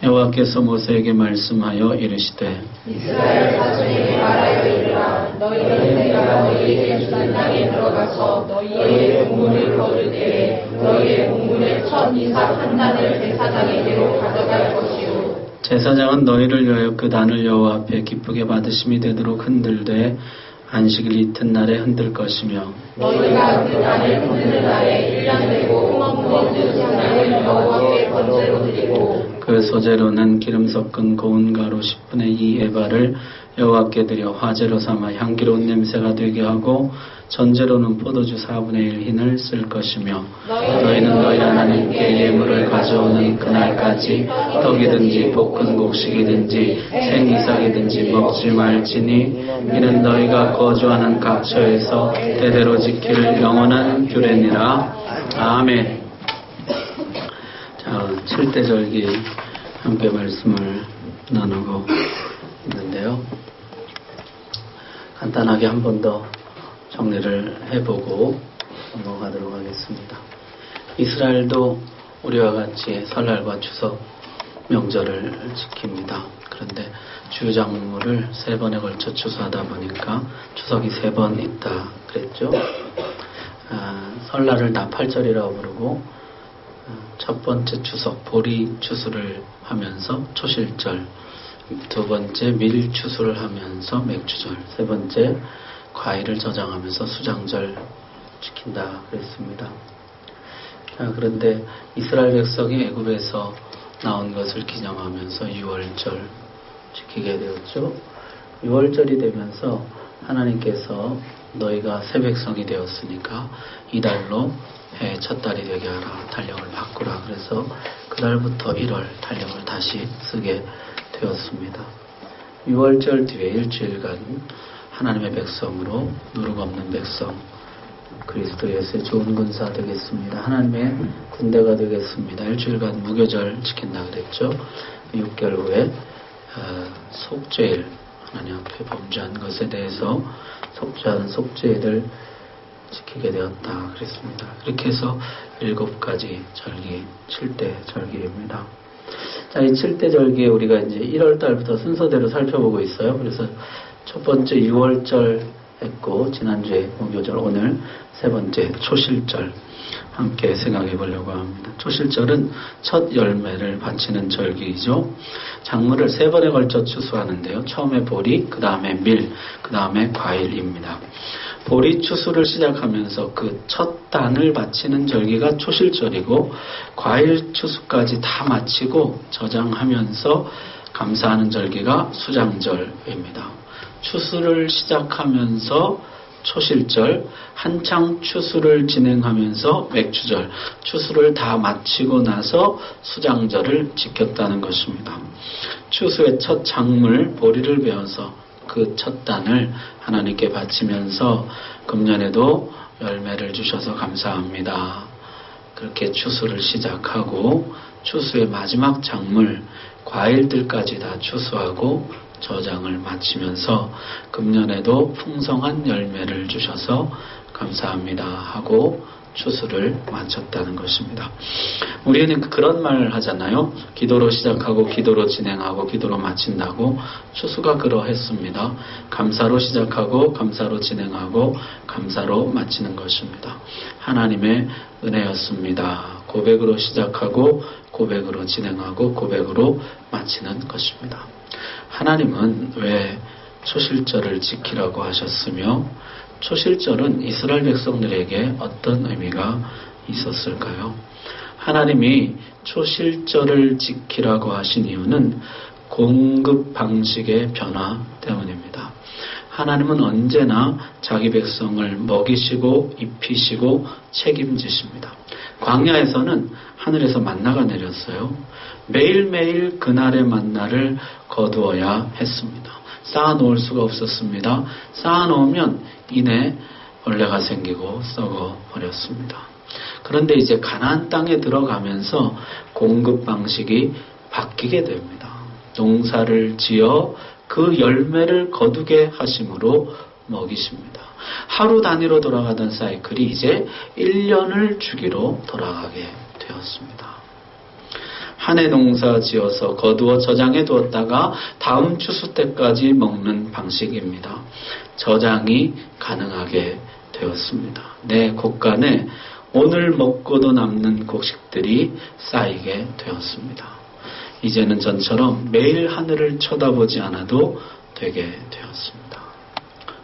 여호와께서 모세에게 말씀하여 이르시되 이스라엘 자손에게 말하여 이르라. 너희는 내가 너희에게 주는 땅에 들어가서 너희의 곡물을 거둘 때에 너희의 곡물의 첫 이삭 한 단을 제사장에게로 가져갈 것이요. 제사장은 너희를 위하여 그 단을 여호와 앞에 기쁘게 받으심이 되도록 흔들되 안식일 이튿날에 흔들 것이며 너희가 그 단을 흔드는 날에 1년 되고 모든 제사를 여호와께 번제로 드리고 그 소재로는 기름 섞은 고운 가루 10분의 2 에바를 여호와께 드려 화제로 삼아 향기로운 냄새가 되게 하고 전제로는 포도주 4분의 1 흰을 쓸 것이며 너희는 너희 하나님께 예물을 가져오는 그날까지 떡이든지 볶은 곡식이든지 생이삭이든지 먹지 말지니 이는 너희가 거주하는 각처에서 대대로 지킬 영원한 규례니라. 아멘. 자, 7대 절기 함께 말씀을 나누고 있는데요. 간단하게 한 번 더 정리를 해보고 넘어가도록 하겠습니다. 이스라엘도 우리와 같이 설날과 추석 명절을 지킵니다. 그런데 주장물을 3번에 걸쳐 추수하다 보니까 추석이 3번 있다 그랬죠. 설날을 나팔절이라고 부르고 첫 번째 추석 보리 추수를 하면서 초실절, 두 번째 밀 추수를 하면서 맥주절, 세 번째 과일을 저장하면서 수장절 지킨다 그랬습니다. 그런데 이스라엘 백성이 애굽에서 나온 것을 기념하면서 6월절 지키게 되었죠. 6월절이 되면서 하나님께서 너희가 새 백성이 되었으니까 이달로 해 첫 달이 되게 하라. 달력을 바꾸라. 그래서 그달부터 1월 달력을 다시 쓰게 되었습니다. 6월절 뒤에 일주일간 하나님의 백성으로 누룩 없는 백성, 그리스도 예수의 좋은 군사 되겠습니다. 하나님의 군대가 되겠습니다. 일주일간 무교절 지킨다 그랬죠. 6개월 후에 속죄일, 하나님 앞에 범죄한 것에 대해서 속죄하는 속죄일을 지키게 되었다 그랬습니다. 이렇게 해서 7가지 절기, 7대 절기입니다. 자, 이 7대 절기에 우리가 이제 1월 달부터 순서대로 살펴보고 있어요. 그래서 첫 번째 6월절 했고, 지난주에 무교절, 오늘 세 번째 초실절 함께 생각해 보려고 합니다. 초실절은 첫 열매를 바치는 절기이죠. 작물을 3번에 걸쳐 추수하는데요. 처음에 보리, 그 다음에 밀, 그 다음에 과일입니다. 보리 추수를 시작하면서 그 첫 단을 바치는 절기가 초실절이고, 과일 추수까지 다 마치고 저장하면서 감사하는 절기가 수장절입니다. 추수를 시작하면서 초실절, 한창 추수를 진행하면서 맥주절, 추수를 다 마치고 나서 수장절을 지켰다는 것입니다. 추수의 첫 작물 보리를 베어서 그 첫 단을 하나님께 바치면서 금년에도 열매를 주셔서 감사합니다. 그렇게 추수를 시작하고 추수의 마지막 작물 과일들까지 다 추수하고 저장을 마치면서 금년에도 풍성한 열매를 주셔서 감사합니다 하고 추수를 마쳤다는 것입니다. 우리는 그런 말을 하잖아요. 기도로 시작하고 기도로 진행하고 기도로 마친다고. 추수가 그러했습니다. 감사로 시작하고 감사로 진행하고 감사로 마치는 것입니다. 하나님의 은혜였습니다. 고백으로 시작하고 고백으로 진행하고 고백으로 마치는 것입니다. 하나님은 왜 초실절을 지키라고 하셨으며 초실절은 이스라엘 백성들에게 어떤 의미가 있었을까요? 하나님이 초실절을 지키라고 하신 이유는 공급 방식의 변화 때문입니다. 하나님은 언제나 자기 백성을 먹이시고 입히시고 책임지십니다. 광야에서는 하늘에서 만나가 내렸어요. 매일매일 그날의 만나를 거두어야 했습니다. 쌓아놓을 수가 없었습니다. 쌓아놓으면 이내 벌레가 생기고 썩어버렸습니다. 그런데 이제 가나안 땅에 들어가면서 공급 방식이 바뀌게 됩니다. 농사를 지어 그 열매를 거두게 하심으로 먹이십니다. 하루 단위로 돌아가던 사이클이 이제 1년을 주기로 돌아가게 되었습니다. 한 해 농사 지어서 거두어 저장해 두었다가 다음 추수 때까지 먹는 방식입니다. 저장이 가능하게 되었습니다. 내 곳간에 오늘 먹고도 남는 곡식들이 쌓이게 되었습니다. 이제는 전처럼 매일 하늘을 쳐다보지 않아도 되게 되었습니다.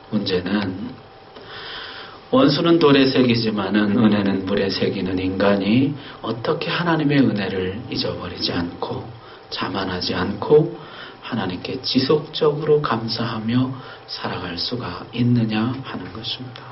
문제는 원수는 돌에 새기지만은 은혜는 물에 새기는 인간이 어떻게 하나님의 은혜를 잊어버리지 않고 자만하지 않고 하나님께 지속적으로 감사하며 살아갈 수가 있느냐 하는 것입니다.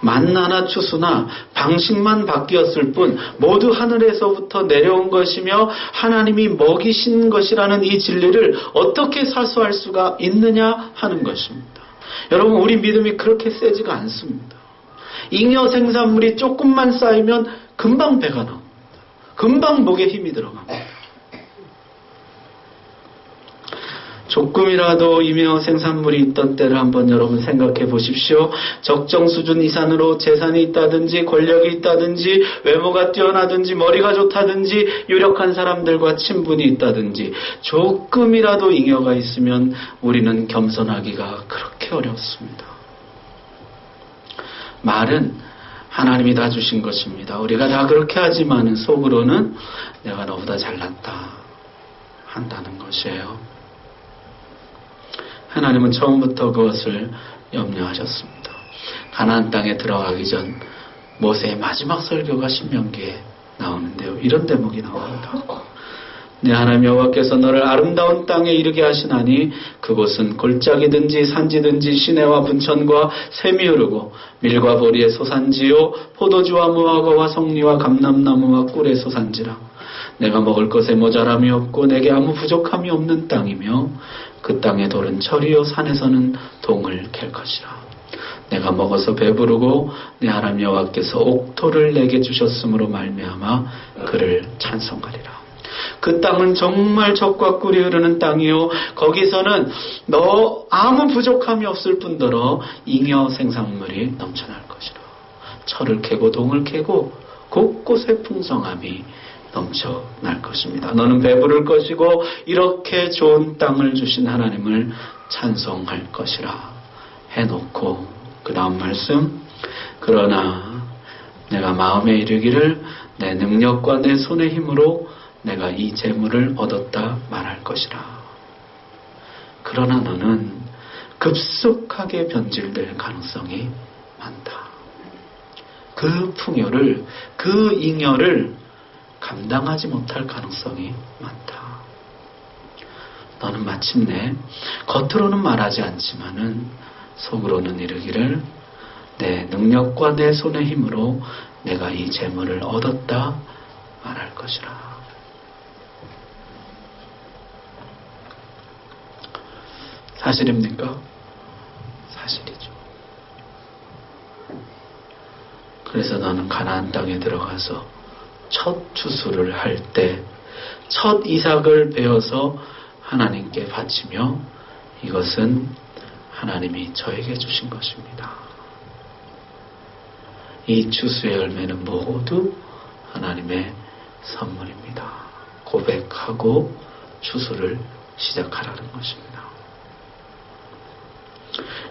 만나나 추수나 방식만 바뀌었을 뿐 모두 하늘에서부터 내려온 것이며 하나님이 먹이신 것이라는 이 진리를 어떻게 사수할 수가 있느냐 하는 것입니다. 여러분, 우리 믿음이 그렇게 세지가 않습니다. 잉여 생산물이 조금만 쌓이면 금방 배가 나옵니다. 금방 목에 힘이 들어갑니다. 조금이라도 잉여 생산물이 있던 때를 한번 여러분 생각해 보십시오. 적정 수준 이상으로 재산이 있다든지 권력이 있다든지 외모가 뛰어나든지 머리가 좋다든지 유력한 사람들과 친분이 있다든지 조금이라도 잉여가 있으면 우리는 겸손하기가 그렇게 어렵습니다. 말은 하나님이 다 주신 것입니다. 우리가 다 그렇게 하지만 속으로는 내가 너보다 잘났다 한다는 것이에요. 하나님은 처음부터 그것을 염려하셨습니다. 가나안 땅에 들어가기 전 모세의 마지막 설교가 신명기에 나오는데요. 이런 대목이 나옵니다. 내 하나님 여호와께서 너를 아름다운 땅에 이르게 하시나니 그곳은 골짜기든지 산지든지 시내와 분천과 샘이 흐르고 밀과 보리의 소산지요 포도주와 무화과와 성리와 감람나무와 꿀의 소산지라. 내가 먹을 것에 모자람이 없고 내게 아무 부족함이 없는 땅이며 그 땅의 돌은 철이요 산에서는 동을 캘 것이라. 내가 먹어서 배부르고 내 하나님 여호와께서 옥토를 내게 주셨으므로 말미암아 그를 찬송하리라. 그 땅은 정말 젖과 꿀이 흐르는 땅이요 거기서는 너 아무 부족함이 없을 뿐더러 잉여 생산물이 넘쳐날 것이라. 철을 캐고 동을 캐고 곳곳에 풍성함이 넘쳐날 것입니다. 너는 배부를 것이고 이렇게 좋은 땅을 주신 하나님을 찬송할 것이라 해놓고 그 다음 말씀 그러나 내가 마음에 이르기를 내 능력과 내 손의 힘으로 내가 이 재물을 얻었다 말할 것이라. 그러나 너는 급속하게 변질될 가능성이 많다. 그 풍요를 그 잉여를 감당하지 못할 가능성이 많다. 너는 마침내 겉으로는 말하지 않지만은 속으로는 이르기를 내 능력과 내 손의 힘으로 내가 이 재물을 얻었다 말할 것이라. 사실입니까? 사실이죠. 그래서 너는 가나안 땅에 들어가서 첫 추수를 할 때 첫 이삭을 베어서 하나님께 바치며 이것은 하나님이 저에게 주신 것입니다. 이 추수의 열매는 모두 하나님의 선물입니다. 고백하고 추수를 시작하라는 것입니다.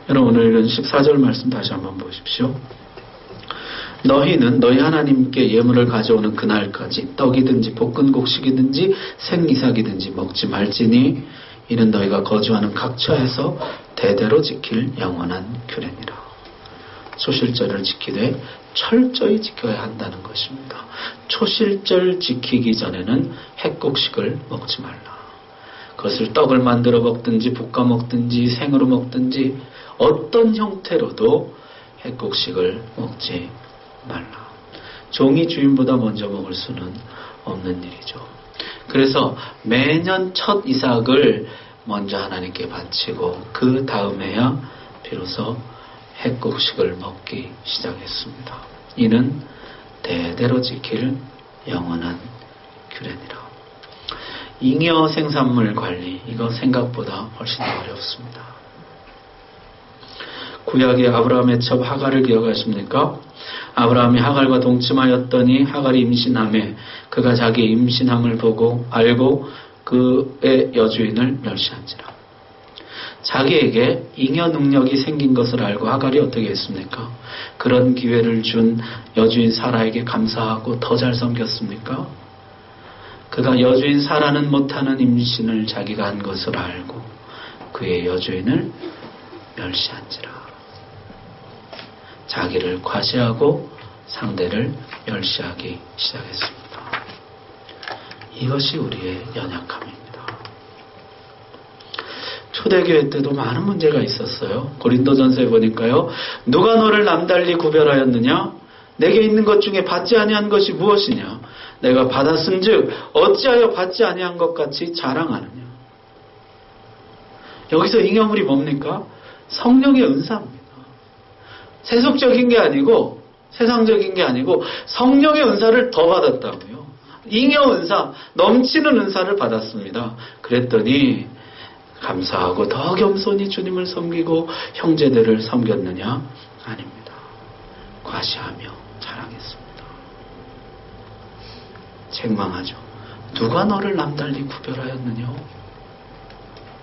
여러분 오늘 읽은 14절 말씀 다시 한번 보십시오. 너희는 너희 하나님께 예물을 가져오는 그날까지 떡이든지 볶은 곡식이든지 생이삭이든지 먹지 말지니 이는 너희가 거주하는 각처에서 대대로 지킬 영원한 규례니라. 초실절을 지키되 철저히 지켜야 한다는 것입니다. 초실절 지키기 전에는 햇곡식을 먹지 말라. 그것을 떡을 만들어 먹든지 볶아 먹든지 생으로 먹든지 어떤 형태로도 햇곡식을 먹지 말라. 종이 주인보다 먼저 먹을 수는 없는 일이죠. 그래서 매년 첫 이삭을 먼저 하나님께 바치고 그 다음에야 비로소 햇곡식을 먹기 시작했습니다. 이는 대대로 지킬 영원한 규례니라. 잉여 생산물 관리, 이거 생각보다 훨씬 어렵습니다. 구약의 아브라함의 첩 하갈을 기억하십니까? 아브라함이 하갈과 동침하였더니 하갈이 임신하매 그가 자기의 임신함을 보고 알고 그의 여주인을 멸시한지라. 자기에게 잉여 능력이 생긴 것을 알고 하갈이 어떻게 했습니까? 그런 기회를 준 여주인 사라에게 감사하고 더 잘 섬겼습니까? 그가 여주인 사라는 못하는 임신을 자기가 한 것을 알고 그의 여주인을 멸시한지라. 자기를 과시하고 상대를 멸시하기 시작했습니다. 이것이 우리의 연약함입니다. 초대교회 때도 많은 문제가 있었어요. 고린도전서에 보니까요. 누가 너를 남달리 구별하였느냐? 내게 있는 것 중에 받지 아니한 것이 무엇이냐? 내가 받았은즉 어찌하여 받지 아니한 것 같이 자랑하느냐? 여기서 잉여물이 뭡니까? 성령의 은사입니다. 세속적인 게 아니고 세상적인 게 아니고 성령의 은사를 더 받았다고요. 잉여 은사, 넘치는 은사를 받았습니다. 그랬더니 감사하고 더 겸손히 주님을 섬기고 형제들을 섬겼느냐? 아닙니다. 과시하며 자랑했습니다. 책망하죠. 누가 너를 남달리 구별하였느냐?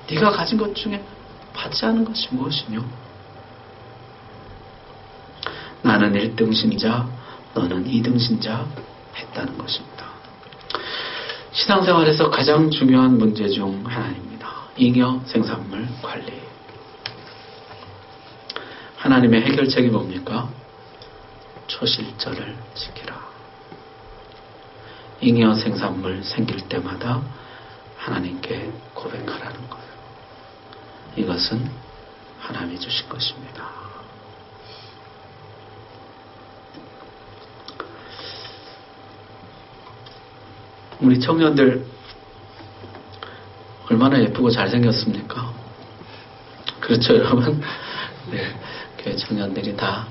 네가 가진 것 중에 받지 않은 것이 무엇이뇨? 나는 1등 신자, 너는 2등 신자 했다는 것입니다. 신앙생활에서 가장 중요한 문제 중 하나입니다. 잉여 생산물 관리. 하나님의 해결책이 뭡니까? 초실절을 지키라. 잉여 생산물 생길 때마다 하나님께 고백하라는 거예요. 이것은 하나님이 주신 것입니다. 우리 청년들 얼마나 예쁘고 잘생겼습니까? 그렇죠, 여러분? 네, 교회 청년들이 다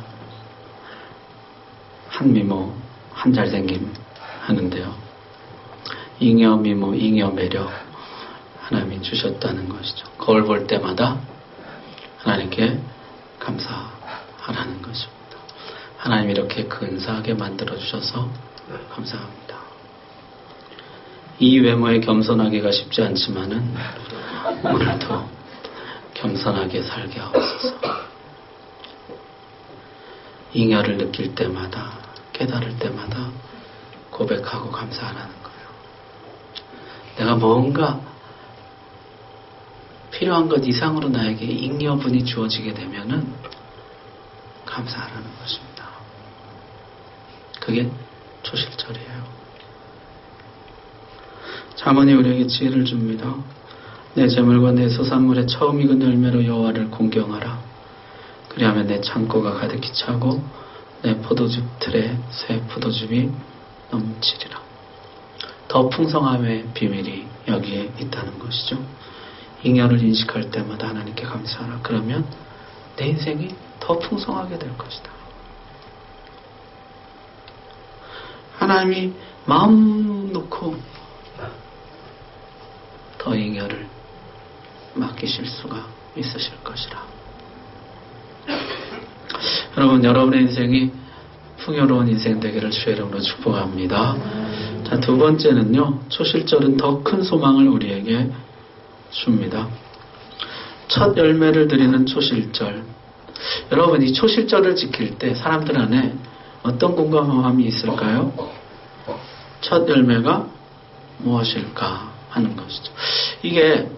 한 미모, 한 잘생김 하는데요. 잉여 미모, 잉여 매력 하나님이 주셨다는 것이죠. 거울 볼 때마다 하나님께 감사하라는 것입니다. 하나님이 이렇게 근사하게 만들어주셔서 감사합니다. 이 외모에 겸손하기가 쉽지 않지만은 오늘도 겸손하게 살게 하옵소서. 잉여를 느낄 때마다 깨달을 때마다 고백하고 감사하라는 거예요. 내가 뭔가 필요한 것 이상으로 나에게 잉여분이 주어지게 되면은 감사하라는 것입니다. 그게 초실절이에요. 잠언이 우리에게 지혜를 줍니다. 내 재물과 내 소산물의 처음 익은 열매로 여호와를 공경하라. 그리하면 내 창고가 가득히 차고 내 포도주 틀에 새 포도즙이 넘치리라. 더 풍성함의 비밀이 여기에 있다는 것이죠. 잉여를 인식할 때마다 하나님께 감사하라. 그러면 내 인생이 더 풍성하게 될 것이다. 하나님이 마음 놓고 더 잉여를 맡기실 수가 있으실 것이라. 여러분, 여러분의 인생이 풍요로운 인생 되기를 주의 이름으로 축복합니다. 자, 두 번째는요, 초실절은 더 큰 소망을 우리에게 줍니다. 첫 열매를 드리는 초실절. 여러분, 이 초실절을 지킬 때 사람들 안에 어떤 공감함이 있을까요? 첫 열매가 무엇일까 하는 것이죠. 이게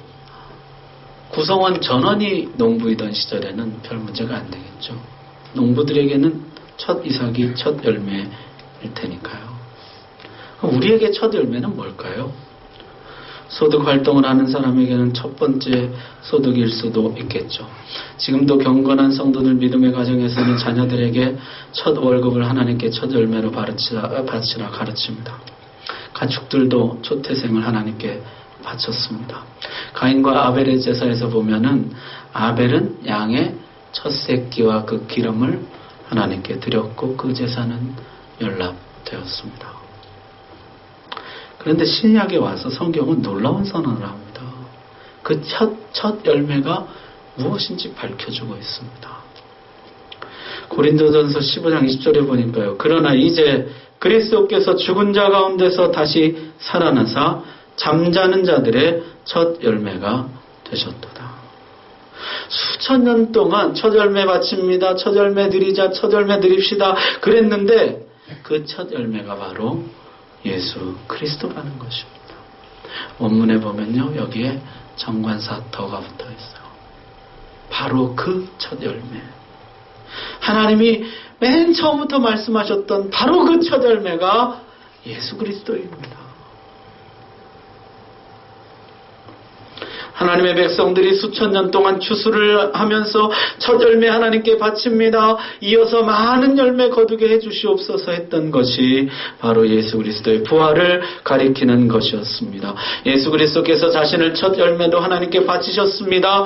구성원 전원이 농부이던 시절에는 별 문제가 안 되겠죠. 농부들에게는 첫 이삭이 첫 열매일 테니까요. 그럼 우리에게 첫 열매는 뭘까요? 소득 활동을 하는 사람에게는 첫 번째 소득일 수도 있겠죠. 지금도 경건한 성도들 믿음의 가정에서는 자녀들에게 첫 월급을 하나님께 첫 열매로 바치라 가르칩니다. 가축들도 초태생을 하나님께 바쳤습니다. 가인과 아벨의 제사에서 보면은 아벨은 양의 첫 새끼와 그 기름을 하나님께 드렸고 그 제사는 연락되었습니다. 그런데 신약에 와서 성경은 놀라운 선언을 합니다. 그 첫 열매가 무엇인지 밝혀주고 있습니다. 고린도전서 15장 20절에 보니까요. 그러나 이제 그리스도께서 죽은 자 가운데서 다시 살아나사 잠자는 자들의 첫 열매가 되셨도다. 수천 년 동안 첫 열매 바칩니다. 첫 열매 드리자, 첫 열매 드립시다. 그랬는데 그 첫 열매가 바로 예수 그리스도라는 것입니다. 원문에 보면요, 여기에 정관사 더가 붙어 있어요. 바로 그 첫 열매. 하나님이 맨 처음부터 말씀하셨던 바로 그 첫 열매가 예수 그리스도입니다. 하나님의 백성들이 수천 년 동안 추수를 하면서 첫 열매 하나님께 바칩니다. 이어서 많은 열매 거두게 해주시옵소서 했던 것이 바로 예수 그리스도의 부활을 가리키는 것이었습니다. 예수 그리스도께서 자신을 첫 열매로 하나님께 바치셨습니다.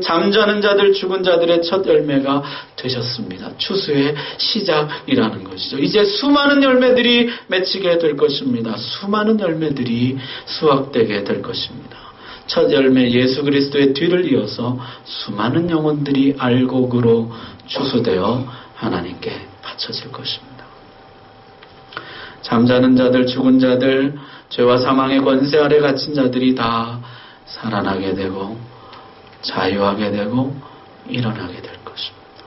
잠자는 자들, 죽은 자들의 첫 열매가 되셨습니다. 추수의 시작이라는 것이죠. 이제 수많은 열매들이 맺히게 될 것입니다. 수많은 열매들이 수확되게 될 것입니다. 첫 열매 예수 그리스도의 뒤를 이어서 수많은 영혼들이 알곡으로 추수되어 하나님께 바쳐질 것입니다. 잠자는 자들, 죽은 자들, 죄와 사망의 권세 아래 갇힌 자들이 다 살아나게 되고 자유하게 되고 일어나게 될 것입니다.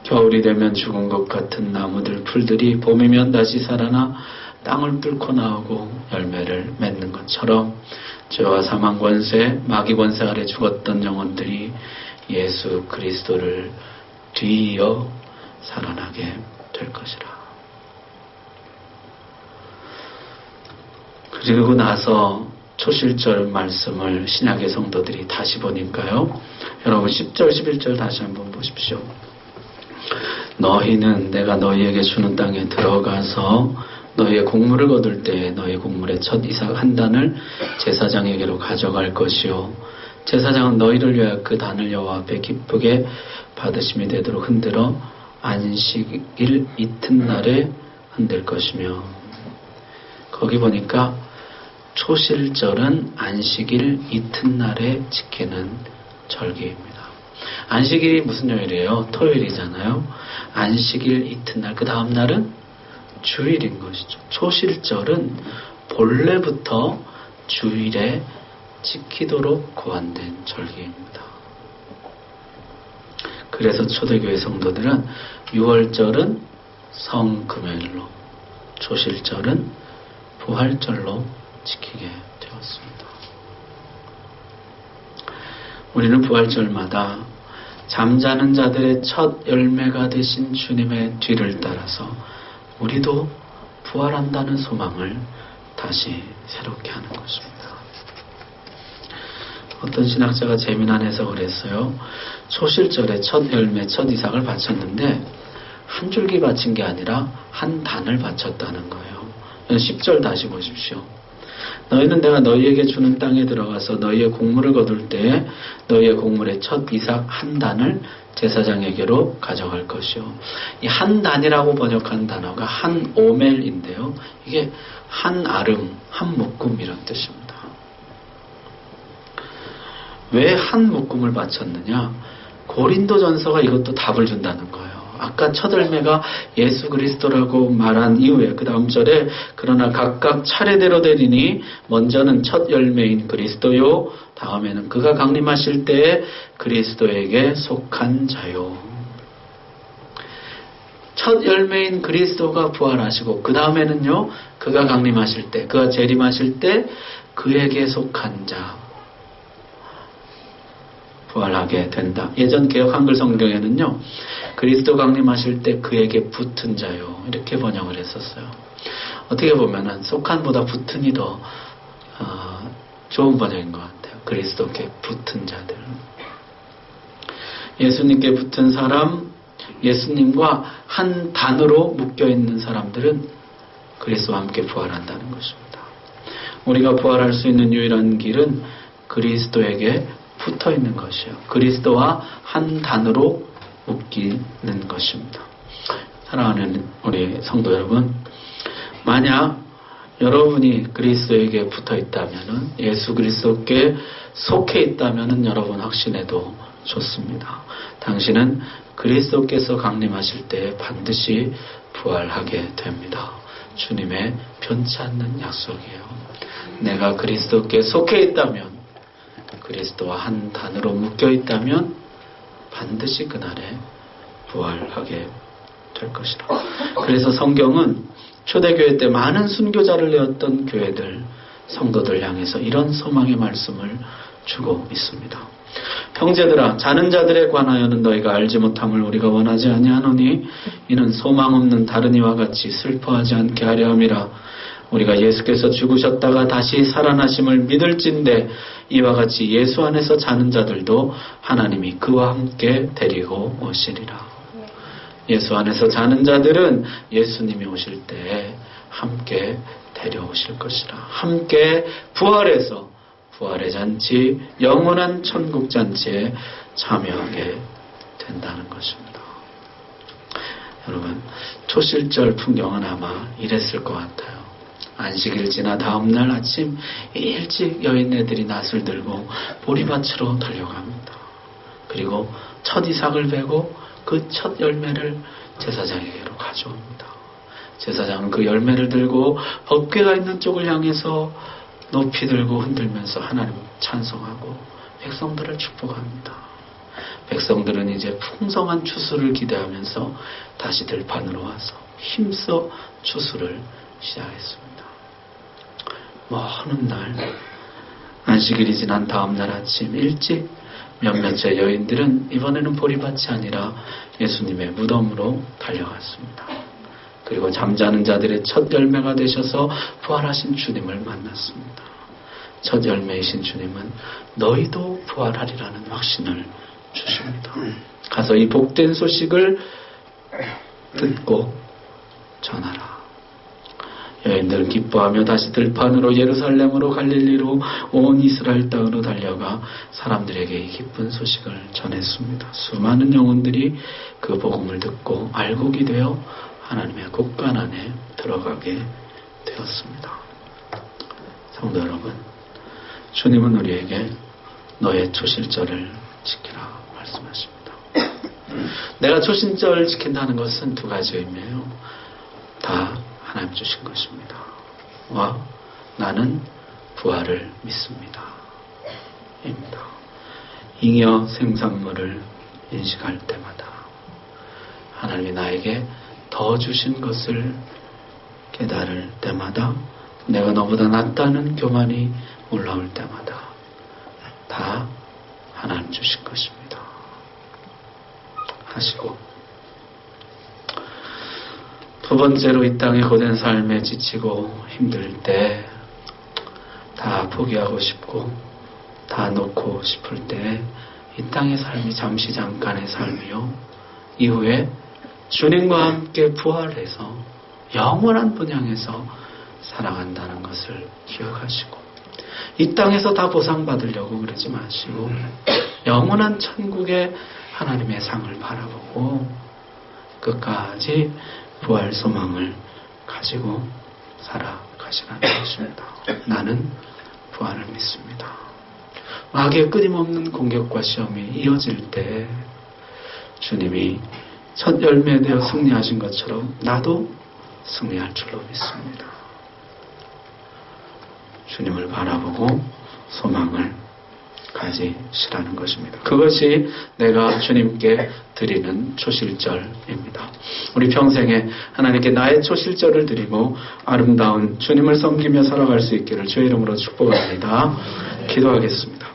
겨울이 되면 죽은 것 같은 나무들, 풀들이 봄이면 다시 살아나 땅을 뚫고 나오고 열매를 맺는 것처럼 죄와 사망 권세, 마귀 권세 아래 죽었던 영혼들이 예수 그리스도를 뒤이어 살아나게 될 것이라. 그리고 나서 초실절 말씀을 신약의 성도들이 다시 보니까요. 여러분 10절, 11절 다시 한번 보십시오. 너희는 내가 너희에게 주는 땅에 들어가서 너희의 곡물을 거둘 때에 너희 곡물의 첫 이삭 한 단을 제사장에게로 가져갈 것이요 제사장은 너희를 위하여 그 단을 여호와 앞에 기쁘게 받으심이 되도록 흔들어 안식일 이튿날에 흔들 것이며. 거기 보니까 초실절은 안식일 이튿날에 지키는 절기입니다. 안식일이 무슨 요일이에요? 토요일이잖아요. 안식일 이튿날, 그 다음 날은 주일인 것이죠. 초실절은 본래부터 주일에 지키도록 고안된 절기입니다. 그래서 초대교회 성도들은 6월절은 성금요일로, 초실절은 부활절로 지키게 되었습니다. 우리는 부활절마다 잠자는 자들의 첫 열매가 되신 주님의 뒤를 따라서 우리도 부활한다는 소망을 다시 새롭게 하는 것입니다. 어떤 신학자가 재미난 해석을 했어요. 초실절에 첫 열매, 첫 이삭을 바쳤는데 한 줄기 바친 게 아니라 한 단을 바쳤다는 거예요. 10절 다시 보십시오. 너희는 내가 너희에게 주는 땅에 들어가서 너희의 곡물을 거둘 때에 너희의 곡물의 첫 이삭 한 단을 제사장에게로 가져갈 것이요. 이 한 단이라고 번역한 단어가 한 오멜인데요. 이게 한 아름, 한 묶음 이런 뜻입니다. 왜 한 묶음을 바쳤느냐? 고린도전서가 이것도 답을 준다는 거예요. 아까 첫 열매가 예수 그리스도라고 말한 이후에 그 다음 절에 그러나 각각 차례대로 되리니 먼저는 첫 열매인 그리스도요 다음에는 그가 강림하실 때에 그리스도에게 속한 자요. 첫 열매인 그리스도가 부활하시고 그 다음에는요 그가 강림하실 때, 그가 재림하실 때 그에게 속한 자 부활하게 된다. 예전 개역 한글 성경에는요 그리스도 강림하실 때 그에게 붙은 자요 이렇게 번역을 했었어요. 어떻게 보면은 속한보다 붙은이 더 좋은 번역인 것 같아요. 그리스도께 붙은 자들, 예수님께 붙은 사람, 예수님과 한 단으로 묶여있는 사람들은 그리스도와 함께 부활한다는 것입니다. 우리가 부활할 수 있는 유일한 길은 그리스도에게 붙어있는 것이요. 그리스도와 한 단으로 묶이는 것입니다. 사랑하는 우리 성도 여러분, 만약 여러분이 그리스도에게 붙어있다면, 예수 그리스도께 속해 있다면 여러분 확신해도 좋습니다. 당신은 그리스도께서 강림하실 때 반드시 부활하게 됩니다. 주님의 변치 않는 약속이에요. 내가 그리스도께 속해 있다면, 그리스도와 한 단으로 묶여 있다면 반드시 그날에 부활하게 될 것이라. 그래서 성경은 초대교회 때 많은 순교자를 내었던 교회들, 성도들 향해서 이런 소망의 말씀을 주고 있습니다. 형제들아, 자는 자들에 관하여는 너희가 알지 못함을 우리가 원하지 아니하노니 이는 소망 없는 다른 이와 같이 슬퍼하지 않게 하려 함이라. 우리가 예수께서 죽으셨다가 다시 살아나심을 믿을진대 이와 같이 예수 안에서 자는 자들도 하나님이 그와 함께 데리고 오시리라. 예수 안에서 자는 자들은 예수님이 오실 때 함께 데려오실 것이라. 함께 부활해서 부활의 잔치, 영원한 천국 잔치에 참여하게 된다는 것입니다. 여러분, 초실절 풍경은 아마 이랬을 것 같아요. 안식일 지나 다음날 아침 일찍 여인네들이 낫을 들고 보리밭으로 달려갑니다. 그리고 첫 이삭을 베고 그 첫 열매를 제사장에게로 가져옵니다. 제사장은 그 열매를 들고 법궤가 있는 쪽을 향해서 높이 들고 흔들면서 하나님 찬송하고 백성들을 축복합니다. 백성들은 이제 풍성한 추수를 기대하면서 다시 들판으로 와서 힘써 추수를 시작했습니다. 먼 날 안식일이 지난 다음 날 아침 일찍 몇몇의 여인들은 이번에는 보리밭이 아니라 예수님의 무덤으로 달려갔습니다. 그리고 잠자는 자들의 첫 열매가 되셔서 부활하신 주님을 만났습니다. 첫 열매이신 주님은 너희도 부활하리라는 확신을 주십니다. 가서 이 복된 소식을 듣고 전하라. 여인들은 기뻐하며 다시 들판으로 예루살렘으로 갈릴리로 온 이스라엘 땅으로 달려가 사람들에게 이 기쁜 소식을 전했습니다. 수많은 영혼들이 그 복음을 듣고 알곡이 되어 하나님의 국간 안에 들어가게 되었습니다. 성도 여러분, 주님은 우리에게 너의 초실절을 지키라 말씀하십니다. 내가 초실절을 지킨다는 것은 두 가지 의미예요. 다 하나님 주신 것입니다. 와, 나는 부활을 믿습니다. 입니다. 잉여 생산물을 인식할 때마다 하나님이 나에게 더 주신 것을 깨달을 때마다 내가 너보다 낫다는 교만이 올라올 때마다 다 하나님 주신 것입니다. 하시고 두 번째로 이 땅의 고된 삶에 지치고 힘들 때 다 포기하고 싶고 다 놓고 싶을 때 이 땅의 삶이 잠시 잠깐의 삶이요. 이후에 주님과 함께 부활해서 영원한 분향에서 살아간다는 것을 기억하시고 이 땅에서 다 보상받으려고 그러지 마시고 영원한 천국의 하나님의 상을 바라보고 끝까지 부활 소망을 가지고 살아가시라는 것입니다. 나는 부활을 믿습니다. 악의 끊임없는 공격과 시험이 이어질 때 주님이 첫 열매되어 승리하신 것처럼 나도 승리할 줄로 믿습니다. 주님을 바라보고 소망을 가지시라는 것입니다. 그것이 내가 주님께 드리는 초실절입니다. 우리 평생에 하나님께 나의 초실절을 드리고 아름다운 주님을 섬기며 살아갈 수 있기를 주의 이름으로 축복합니다. 기도하겠습니다.